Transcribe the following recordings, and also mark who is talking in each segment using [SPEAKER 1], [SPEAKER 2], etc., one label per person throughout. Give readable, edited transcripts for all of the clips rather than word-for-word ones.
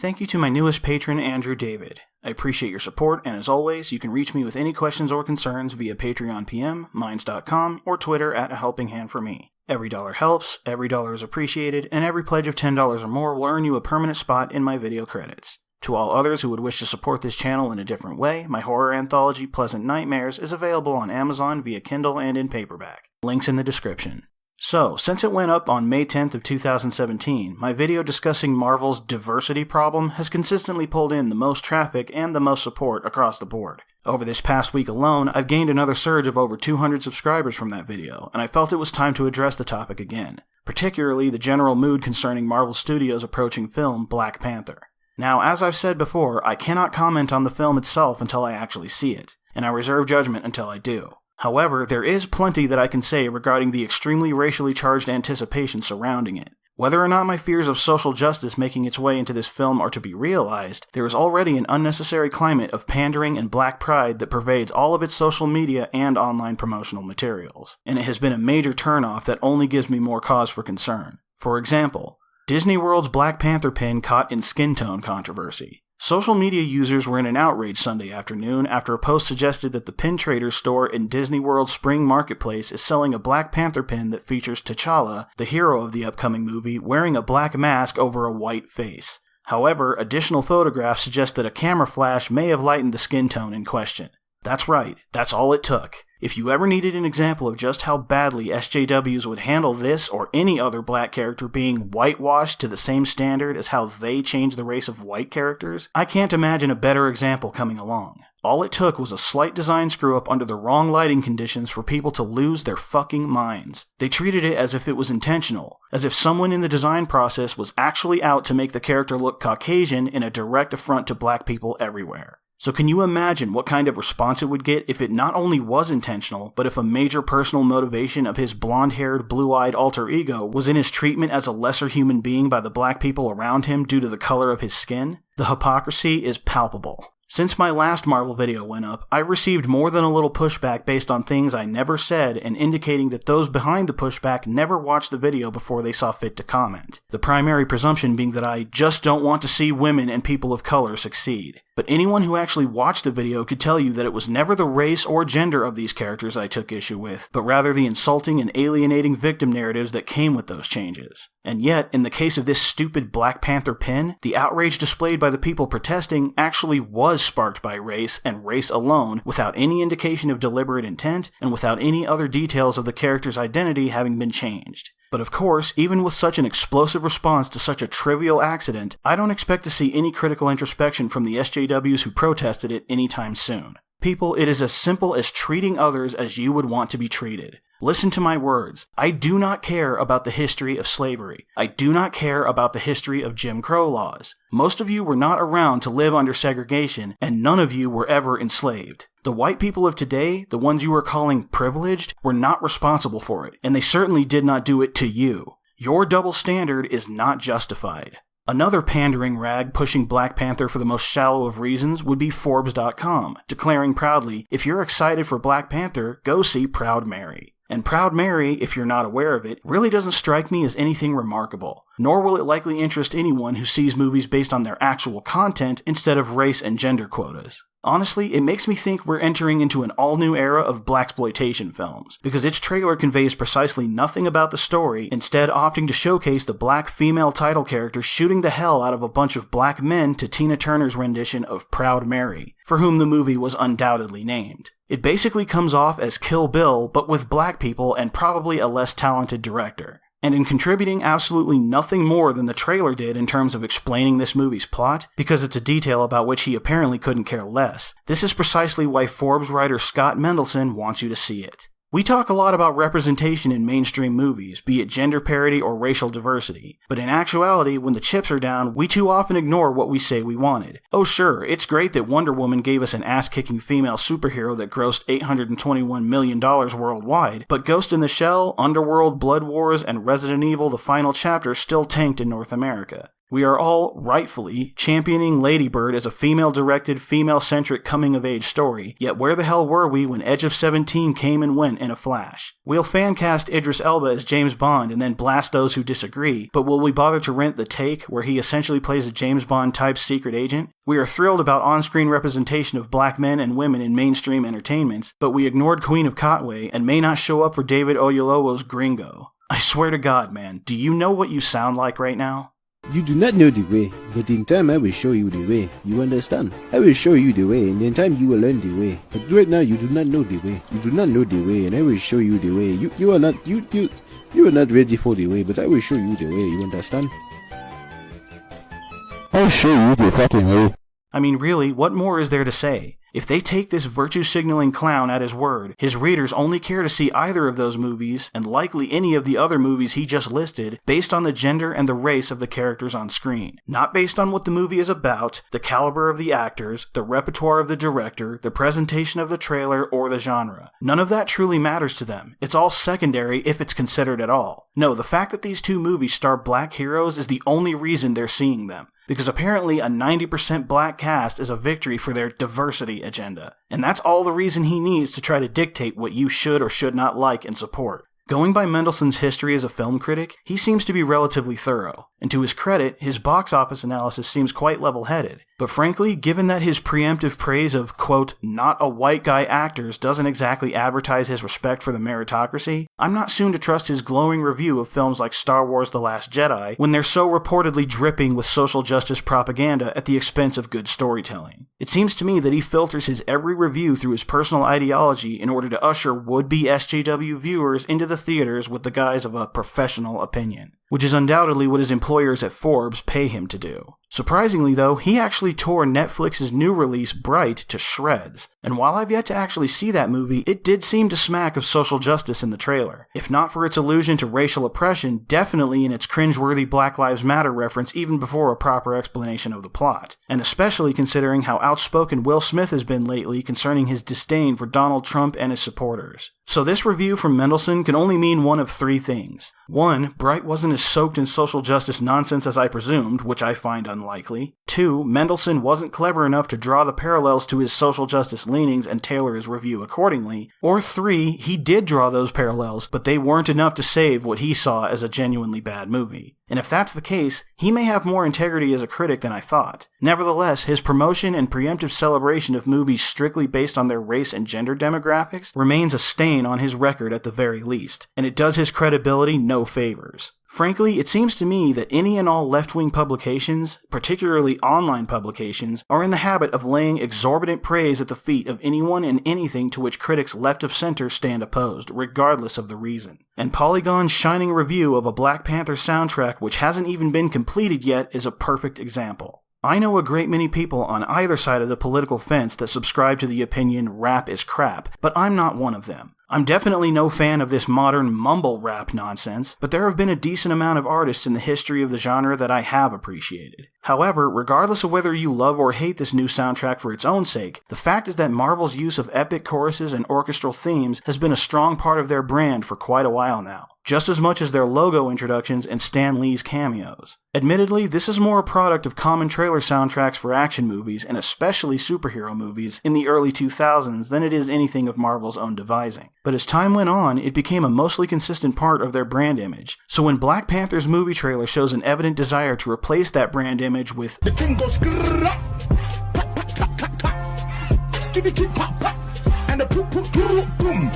[SPEAKER 1] Thank you to my newest patron, Andrew David. I appreciate your support, and as always, you can reach me with any questions or concerns via Patreon PM, Minds.com, or Twitter at A Helping Hand for Me. Every dollar helps, every dollar is appreciated, and every pledge of $10 or more will earn you a permanent spot in my video credits. To all others who would wish to support this channel in a different way, my horror anthology, Pleasant Nightmares, is available on Amazon via Kindle and in paperback. Links in the description. So, since it went up on May 10th of 2017, my video discussing Marvel's diversity problem has consistently pulled in the most traffic and the most support across the board. Over this past week alone, I've gained another surge of over 200 subscribers from that video, and I felt it was time to address the topic again, particularly the general mood concerning Marvel Studios' approaching film, Black Panther. Now, as I've said before, I cannot comment on the film itself until I actually see it, and I reserve judgment until I do. However, there is plenty that I can say regarding the extremely racially charged anticipation surrounding it. Whether or not my fears of social justice making its way into this film are to be realized, there is already an unnecessary climate of pandering and black pride that pervades all of its social media and online promotional materials, and it has been a major turnoff that only gives me more cause for concern. For example, Disney World's Black Panther pin caught in skin tone controversy. Social media users were in an outrage Sunday afternoon after a post suggested that the Pin Traders store in Disney World's Spring Marketplace is selling a Black Panther pin that features T'Challa, the hero of the upcoming movie, wearing a black mask over a white face. However, additional photographs suggest that a camera flash may have lightened the skin tone in question. That's right, that's all it took. If you ever needed an example of just how badly SJWs would handle this or any other black character being whitewashed to the same standard as how they change the race of white characters, I can't imagine a better example coming along. All it took was a slight design screw-up under the wrong lighting conditions for people to lose their fucking minds. They treated it as if it was intentional, as if someone in the design process was actually out to make the character look Caucasian in a direct affront to black people everywhere. So can you imagine what kind of response it would get if it not only was intentional, but if a major personal motivation of his blonde-haired, blue-eyed alter ego was in his treatment as a lesser human being by the black people around him due to the color of his skin? The hypocrisy is palpable. Since my last Marvel video went up, I received more than a little pushback based on things I never said and indicating that those behind the pushback never watched the video before they saw fit to comment. The primary presumption being that I just don't want to see women and people of color succeed. But anyone who actually watched the video could tell you that it was never the race or gender of these characters I took issue with, but rather the insulting and alienating victim narratives that came with those changes. And yet, in the case of this stupid Black Panther pin, the outrage displayed by the people protesting actually was sparked by race and race alone, without any indication of deliberate intent, and without any other details of the character's identity having been changed. But of course, even with such an explosive response to such a trivial accident, I don't expect to see any critical introspection from the SJWs who protested it anytime soon. People, it is as simple as treating others as you would want to be treated. Listen to my words. I do not care about the history of slavery. I do not care about the history of Jim Crow laws. Most of you were not around to live under segregation, and none of you were ever enslaved. The white people of today, the ones you are calling privileged, were not responsible for it, and they certainly did not do it to you. Your double standard is not justified. Another pandering rag pushing Black Panther for the most shallow of reasons would be Forbes.com, declaring proudly, if you're excited for Black Panther, go see Proud Mary. And Proud Mary, if you're not aware of it, really doesn't strike me as anything remarkable, nor will it likely interest anyone who sees movies based on their actual content instead of race and gender quotas. Honestly, it makes me think we're entering into an all-new era of blaxploitation films, because its trailer conveys precisely nothing about the story, instead opting to showcase the black female title character shooting the hell out of a bunch of black men to Tina Turner's rendition of Proud Mary, for whom the movie was undoubtedly named. It basically comes off as Kill Bill, but with black people and probably a less talented director. And in contributing absolutely nothing more than the trailer did in terms of explaining this movie's plot, because it's a detail about which he apparently couldn't care less, this is precisely why Forbes writer Scott Mendelson wants you to see it. We talk a lot about representation in mainstream movies, be it gender parity or racial diversity, but in actuality, when the chips are down, we too often ignore what we say we wanted. Oh sure, it's great that Wonder Woman gave us an ass-kicking female superhero that grossed $821 million worldwide, but Ghost in the Shell, Underworld, Blood Wars, and Resident Evil The Final Chapter still tanked in North America. We are all, rightfully, championing Lady Bird as a female-directed, female-centric coming-of-age story, yet where the hell were we when Edge of 17 came and went in a flash? We'll fan-cast Idris Elba as James Bond and then blast those who disagree, but will we bother to rent The Take, where he essentially plays a James Bond-type secret agent? We are thrilled about on-screen representation of black men and women in mainstream entertainments, but we ignored Queen of Katwe and may not show up for David Oyelowo's Gringo. I swear to God, man, do you know what you sound like right now?
[SPEAKER 2] You do not know the way, but in time I will show you the way. You understand? I will show you the way, and in time you will learn the way. But right now you do not know the way. You do not know the way, and I will show you the way. You are not ready for the way, but I will show you the way. You understand?
[SPEAKER 3] I'll show you the fucking way.
[SPEAKER 1] I mean, really, what more is there to say? If they take this virtue-signaling clown at his word, his readers only care to see either of those movies, and likely any of the other movies he just listed, based on the gender and the race of the characters on screen. Not based on what the movie is about, the caliber of the actors, the repertoire of the director, the presentation of the trailer, or the genre. None of that truly matters to them. It's all secondary if it's considered at all. No, the fact that these two movies star black heroes is the only reason they're seeing them. Because apparently a 90% black cast is a victory for their diversity agenda. And that's all the reason he needs to try to dictate what you should or should not like and support. Going by Mendelsohn's history as a film critic, he seems to be relatively thorough, and to his credit, his box office analysis seems quite level-headed. But frankly, given that his preemptive praise of, quote, not a white guy actors doesn't exactly advertise his respect for the meritocracy, I'm not soon to trust his glowing review of films like Star Wars The Last Jedi when they're so reportedly dripping with social justice propaganda at the expense of good storytelling. It seems to me that he filters his every review through his personal ideology in order to usher would-be SJW viewers into the theaters with the guise of a professional opinion, which is undoubtedly what his employers at Forbes pay him to do. Surprisingly though, he actually tore Netflix's new release Bright to shreds, and while I've yet to actually see that movie, it did seem to smack of social justice in the trailer. If not for its allusion to racial oppression, definitely in its cringeworthy Black Lives Matter reference even before a proper explanation of the plot, and especially considering how outspoken Will Smith has been lately concerning his disdain for Donald Trump and his supporters. So this review from Mendelsohn can only mean one of three things. 1, Bright wasn't as soaked in social justice nonsense as I presumed, which I find unlikely. 2, Mendelsohn wasn't clever enough to draw the parallels to his social justice leanings and tailor his review accordingly. Or 3, he did draw those parallels, but they weren't enough to save what he saw as a genuinely bad movie. And if that's the case, he may have more integrity as a critic than I thought. Nevertheless, his promotion and preemptive celebration of movies strictly based on their race and gender demographics remains a stain on his record at the very least, and it does his credibility no favors. Frankly, it seems to me that any and all left-wing publications, particularly online publications, are in the habit of laying exorbitant praise at the feet of anyone and anything to which critics left of center stand opposed, regardless of the reason. And Polygon's shining review of a Black Panther soundtrack which hasn't even been completed yet is a perfect example. I know a great many people on either side of the political fence that subscribe to the opinion rap is crap, but I'm not one of them. I'm definitely no fan of this modern mumble rap nonsense, but there have been a decent amount of artists in the history of the genre that I have appreciated. However, regardless of whether you love or hate this new soundtrack for its own sake, the fact is that Marvel's use of epic choruses and orchestral themes has been a strong part of their brand for quite a while now, just as much as their logo introductions and Stan Lee's cameos. Admittedly, this is more a product of common trailer soundtracks for action movies, and especially superhero movies, in the early 2000s than it is anything of Marvel's own devising. But as time went on, it became a mostly consistent part of their brand image. So when Black Panther's movie trailer shows an evident desire to replace that brand image with
[SPEAKER 4] the king goes and the boom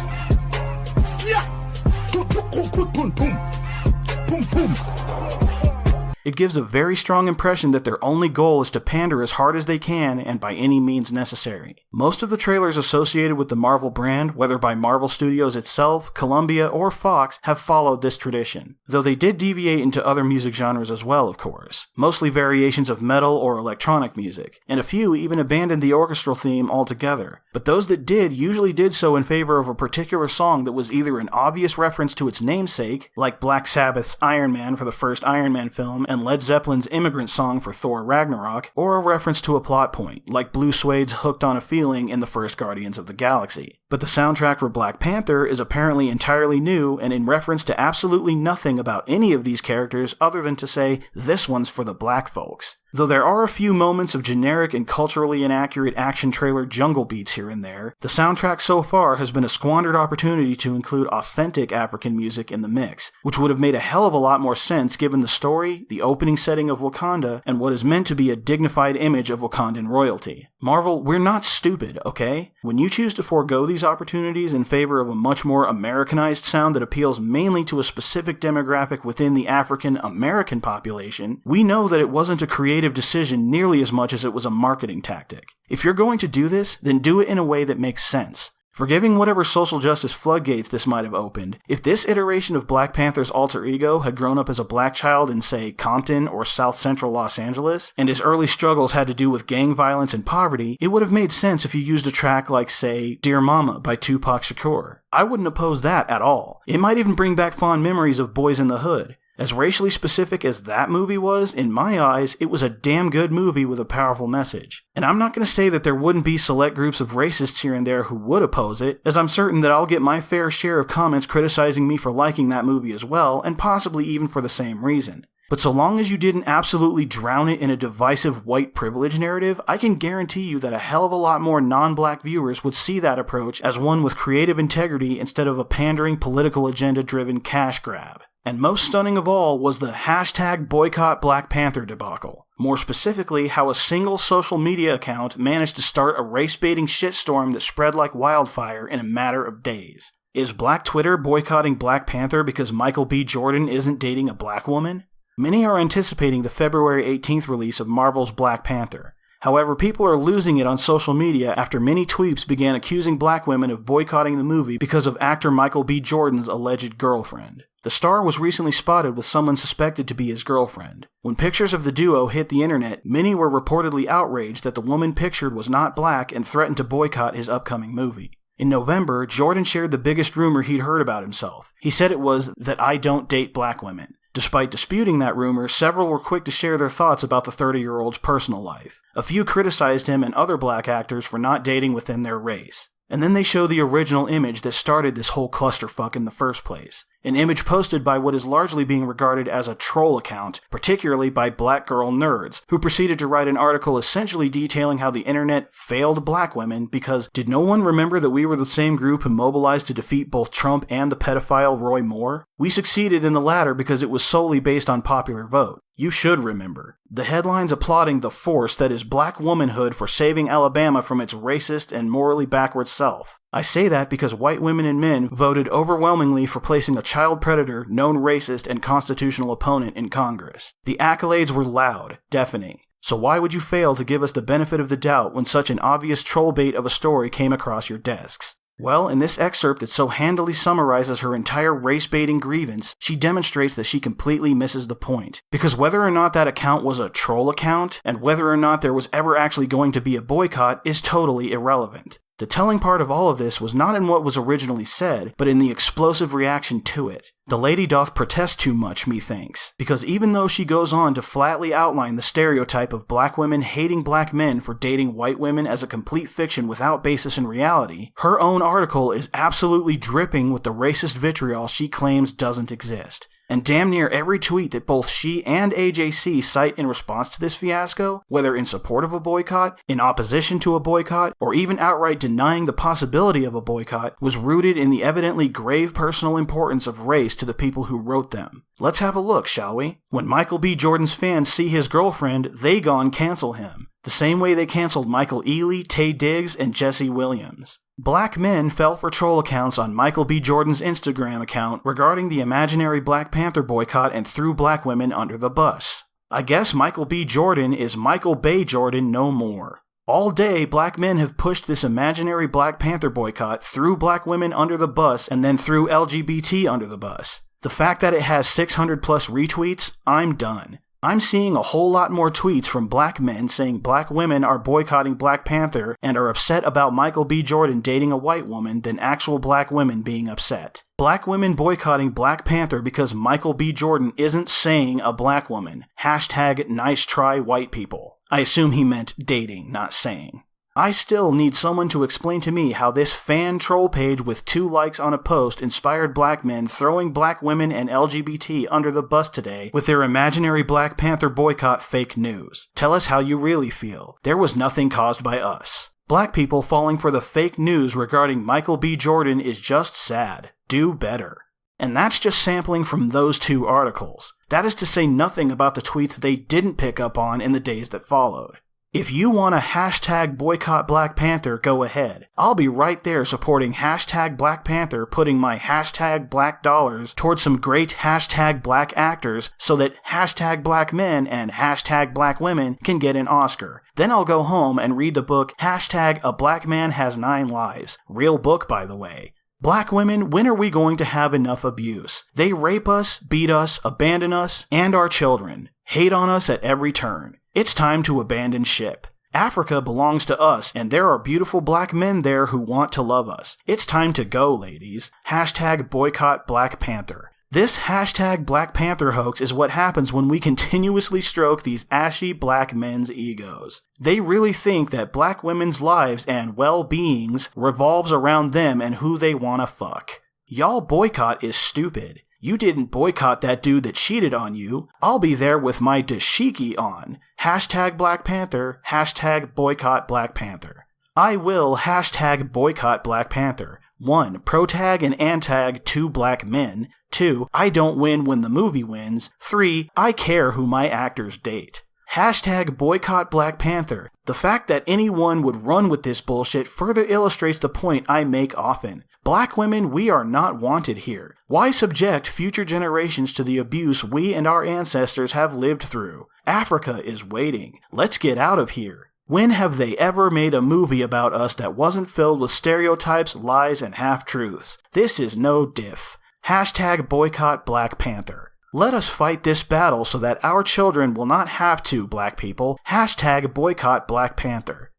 [SPEAKER 1] it gives a very strong impression that their only goal is to pander as hard as they can and by any means necessary. Most of the trailers associated with the Marvel brand, whether by Marvel Studios itself, Columbia, or Fox, have followed this tradition, though they did deviate into other music genres as well, of course, mostly variations of metal or electronic music, and a few even abandoned the orchestral theme altogether. But those that did usually did so in favor of a particular song that was either an obvious reference to its namesake, like Black Sabbath's Iron Man for the first Iron Man film and and Led Zeppelin's Immigrant Song for Thor Ragnarok, or a reference to a plot point, like Blue Suede's Hooked on a Feeling in the first Guardians of the Galaxy. But the soundtrack for Black Panther is apparently entirely new and in reference to absolutely nothing about any of these characters other than to say, this one's for the black folks. Though there are a few moments of generic and culturally inaccurate action trailer jungle beats here and there, the soundtrack so far has been a squandered opportunity to include authentic African music in the mix, which would have made a hell of a lot more sense given the story, the opening setting of Wakanda, and what is meant to be a dignified image of Wakandan royalty. Marvel, we're not stupid, okay? When you choose to forego these opportunities in favor of a much more Americanized sound that appeals mainly to a specific demographic within the African American population, we know that it wasn't a creative decision nearly as much as it was a marketing tactic. If you're going to do this, then do it in a way that makes sense. Forgiving whatever social justice floodgates this might have opened, if this iteration of Black Panther's alter ego had grown up as a black child in, say, Compton or South Central Los Angeles, and his early struggles had to do with gang violence and poverty, it would have made sense if you used a track like, say, Dear Mama by Tupac Shakur. I wouldn't oppose that at all. It might even bring back fond memories of Boys in the Hood. As racially specific as that movie was, in my eyes, it was a damn good movie with a powerful message. And I'm not going to say that there wouldn't be select groups of racists here and there who would oppose it, as I'm certain that I'll get my fair share of comments criticizing me for liking that movie as well, and possibly even for the same reason. But so long as you didn't absolutely drown it in a divisive white privilege narrative, I can guarantee you that a hell of a lot more non-black viewers would see that approach as one with creative integrity instead of a pandering political agenda-driven cash grab. And most stunning of all was the hashtag Boycott Black Panther debacle. More specifically, how a single social media account managed to start a race-baiting shitstorm that spread like wildfire in a matter of days. Is Black Twitter boycotting Black Panther because Michael B. Jordan isn't dating a black woman? Many are anticipating the February 18th release of Marvel's Black Panther. However, people are losing it on social media after many tweets began accusing black women of boycotting the movie because of actor Michael B. Jordan's alleged girlfriend. The star was recently spotted with someone suspected to be his girlfriend. When pictures of the duo hit the internet, many were reportedly outraged that the woman pictured was not black and threatened to boycott his upcoming movie. In November, Jordan shared the biggest rumor he'd heard about himself. He said it was that I don't date black women. Despite disputing that rumor, several were quick to share their thoughts about the 30-year-old's personal life. A few criticized him and other black actors for not dating within their race. And then they show the original image that started this whole clusterfuck in the first place. An image posted by what is largely being regarded as a troll account, particularly by black girl nerds, who proceeded to write an article essentially detailing how the internet failed black women because did no one remember that we were the same group who mobilized to defeat both Trump and the pedophile Roy Moore? We succeeded in the latter because it was solely based on popular vote. You should remember. The headlines applauding the force that is black womanhood for saving Alabama from its racist and morally backward self. I say that because white women and men voted overwhelmingly for placing a child predator, known racist, and constitutional opponent in Congress. The accolades were loud, deafening. So why would you fail to give us the benefit of the doubt when such an obvious troll bait of a story came across your desks? Well, in this excerpt that so handily summarizes her entire race-baiting grievance, she demonstrates that she completely misses the point. Because whether or not that account was a troll account, and whether or not there was ever actually going to be a boycott, is totally irrelevant. The telling part of all of this was not in what was originally said, but in the explosive reaction to it. The lady doth protest too much, methinks, because even though she goes on to flatly outline the stereotype of black women hating black men for dating white women as a complete fiction without basis in reality, her own article is absolutely dripping with the racist vitriol she claims doesn't exist. And damn near every tweet that both she and AJC cite in response to this fiasco, whether in support of a boycott, in opposition to a boycott, or even outright denying the possibility of a boycott, was rooted in the evidently grave personal importance of race to the people who wrote them. Let's have a look, shall we? When Michael B. Jordan's fans see his girlfriend, they gon' cancel him. The same way they canceled Michael Ealy, Taye Diggs, and Jesse Williams. Black men fell for troll accounts on Michael B. Jordan's Instagram account regarding the imaginary Black Panther boycott and threw black women under the bus. I guess Michael B. Jordan is Michael Bay Jordan no more. All day, black men have pushed this imaginary Black Panther boycott, threw black women under the bus, and then threw LGBT under the bus. The fact that it has 600 plus retweets, I'm done. I'm seeing a whole lot more tweets from black men saying black women are boycotting Black Panther and are upset about Michael B. Jordan dating a white woman than actual black women being upset. Black women boycotting Black Panther because Michael B. Jordan isn't saying a black woman. Hashtag nice try white people. I assume he meant dating, not saying. I still need someone to explain to me how this fan troll page with 2 likes on a post inspired black men throwing black women and LGBT under the bus today with their imaginary Black Panther boycott fake news. Tell us how you really feel. There was nothing caused by us. Black people falling for the fake news regarding Michael B. Jordan is just sad. Do better. And that's just sampling from those 2 articles. That is to say nothing about the tweets they didn't pick up on in the days that followed. If you want to hashtag boycott Black Panther, go ahead. I'll be right there supporting hashtag Black Panther, putting my hashtag black dollars towards some great hashtag black actors so that hashtag black men and hashtag black women can get an Oscar. Then I'll go home and read the book hashtag A Black Man Has 9 Lives. Real book, by the way. Black women, when are we going to have enough abuse? They rape us, beat us, abandon us, and our children. Hate on us at every turn. It's time to abandon ship. Africa belongs to us, and there are beautiful black men there who want to love us. It's time to go, ladies. Hashtag boycott Black Panther. This hashtag Black Panther hoax is what happens when we continuously stroke these ashy black men's egos. They really think that black women's lives and well-beings revolves around them and who they wanna fuck. Y'all boycott is stupid. You didn't boycott that dude that cheated on you. I'll be there with my dashiki on. Hashtag Black Panther, hashtag boycott Black Panther. I will hashtag boycott Black Panther. 1. Protag and antag 2 black men. 2. I don't win when the movie wins. 3. I care who my actors date. Hashtag boycott Black Panther. The fact that anyone would run with this bullshit further illustrates the point I make often. Black women, we are not wanted here. Why subject future generations to the abuse we and our ancestors have lived through? Africa is waiting. Let's get out of here. When have they ever made a movie about us that wasn't filled with stereotypes, lies, and half-truths? This is no diff. Hashtag boycott Black Panther. Let us fight this battle so that our children will not have to, black people. Hashtag boycott Black Panther.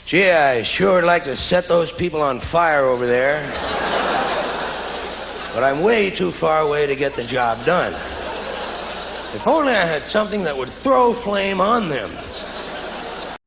[SPEAKER 5] Gee, I sure would like to set those people on fire over there. But I'm way too far away to get the job done. If only I had something that would throw flame on them.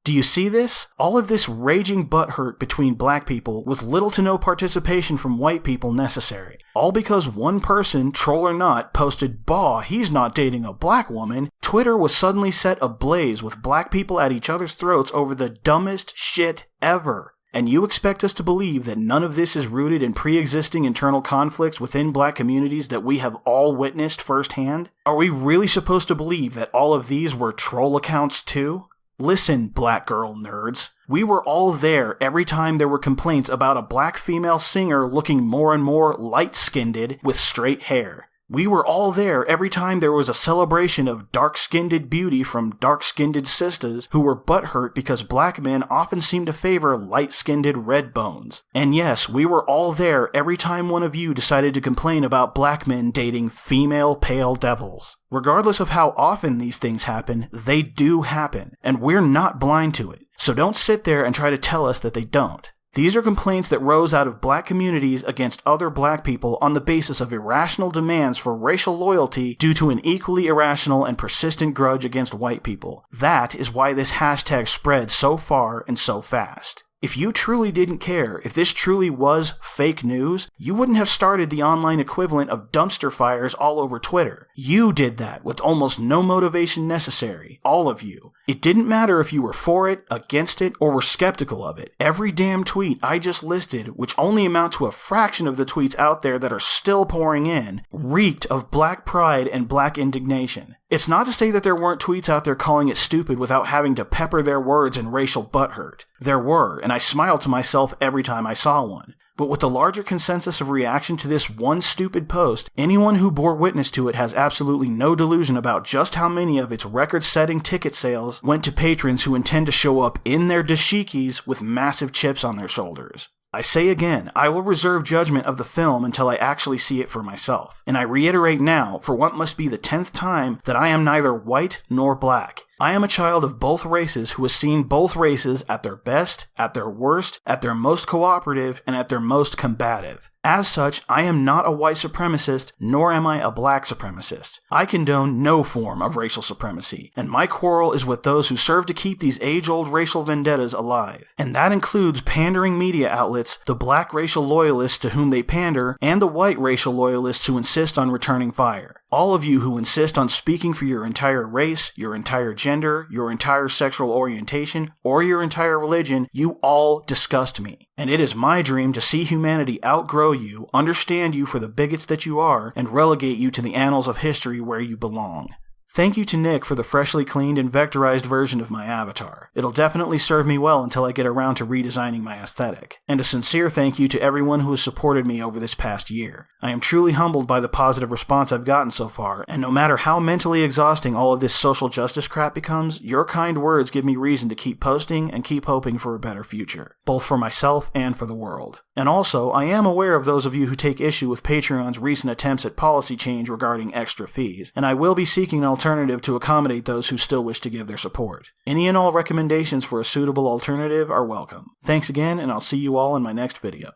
[SPEAKER 1] Do you see this? All of this raging butthurt between black people with little to no participation from white people necessary. All because one person, troll or not, posted, "Bah, he's not dating a black woman." Twitter was suddenly set ablaze with black people at each other's throats over the dumbest shit ever. And you expect us to believe that none of this is rooted in pre-existing internal conflicts within black communities that we have all witnessed firsthand? Are we really supposed to believe that all of these were troll accounts too? Listen, black girl nerds. We were all there every time there were complaints about a black female singer looking more and more light-skinned with straight hair. We were all there every time there was a celebration of dark-skinned beauty from dark-skinned sisters who were butthurt because black men often seem to favor light-skinned red bones. And yes, we were all there every time one of you decided to complain about black men dating female pale devils. Regardless of how often these things happen, they do happen, and we're not blind to it. So don't sit there and try to tell us that they don't. These are complaints that rose out of black communities against other black people on the basis of irrational demands for racial loyalty due to an equally irrational and persistent grudge against white people. That is why this hashtag spread so far and so fast. If you truly didn't care, if this truly was fake news, you wouldn't have started the online equivalent of dumpster fires all over Twitter. You did that with almost no motivation necessary, all of you. It didn't matter if you were for it, against it, or were skeptical of it. Every damn tweet I just listed, which only amount to a fraction of the tweets out there that are still pouring in, reeked of black pride and black indignation. It's not to say that there weren't tweets out there calling it stupid without having to pepper their words in racial butthurt. There were, and I smiled to myself every time I saw one. But with the larger consensus of reaction to this one stupid post, anyone who bore witness to it has absolutely no delusion about just how many of its record-setting ticket sales went to patrons who intend to show up in their dashikis with massive chips on their shoulders. I say again, I will reserve judgment of the film until I actually see it for myself. And I reiterate now, for what must be the 10th time, that I am neither white nor black. I am a child of both races who has seen both races at their best, at their worst, at their most cooperative, and at their most combative. As such, I am not a white supremacist, nor am I a black supremacist. I condone no form of racial supremacy, and my quarrel is with those who serve to keep these age-old racial vendettas alive. And that includes pandering media outlets, the black racial loyalists to whom they pander, and the white racial loyalists who insist on returning fire. All of you who insist on speaking for your entire race, your entire gender, your entire sexual orientation, or your entire religion, you all disgust me. And it is my dream to see humanity outgrow you, understand you for the bigots that you are, and relegate you to the annals of history where you belong. Thank you to Nick for the freshly cleaned and vectorized version of my avatar. It'll definitely serve me well until I get around to redesigning my aesthetic. And a sincere thank you to everyone who has supported me over this past year. I am truly humbled by the positive response I've gotten so far, and no matter how mentally exhausting all of this social justice crap becomes, your kind words give me reason to keep posting and keep hoping for a better future, both for myself and for the world. And also, I am aware of those of you who take issue with Patreon's recent attempts at policy change regarding extra fees, and I will be seeking an alternative to accommodate those who still wish to give their support. Any and all recommendations for a suitable alternative are welcome. Thanks again, and I'll see you all in my next video.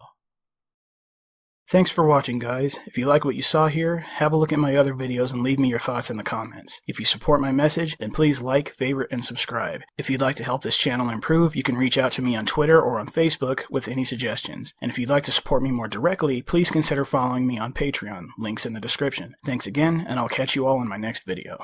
[SPEAKER 1] Thanks for watching, guys. If you like what you saw here, have a look at my other videos and leave me your thoughts in the comments. If you support my message, then please like, favorite, and subscribe. If you'd like to help this channel improve, you can reach out to me on Twitter or on Facebook with any suggestions. And if you'd like to support me more directly, please consider following me on Patreon. Links in the description. Thanks again, and I'll catch you all in my next video.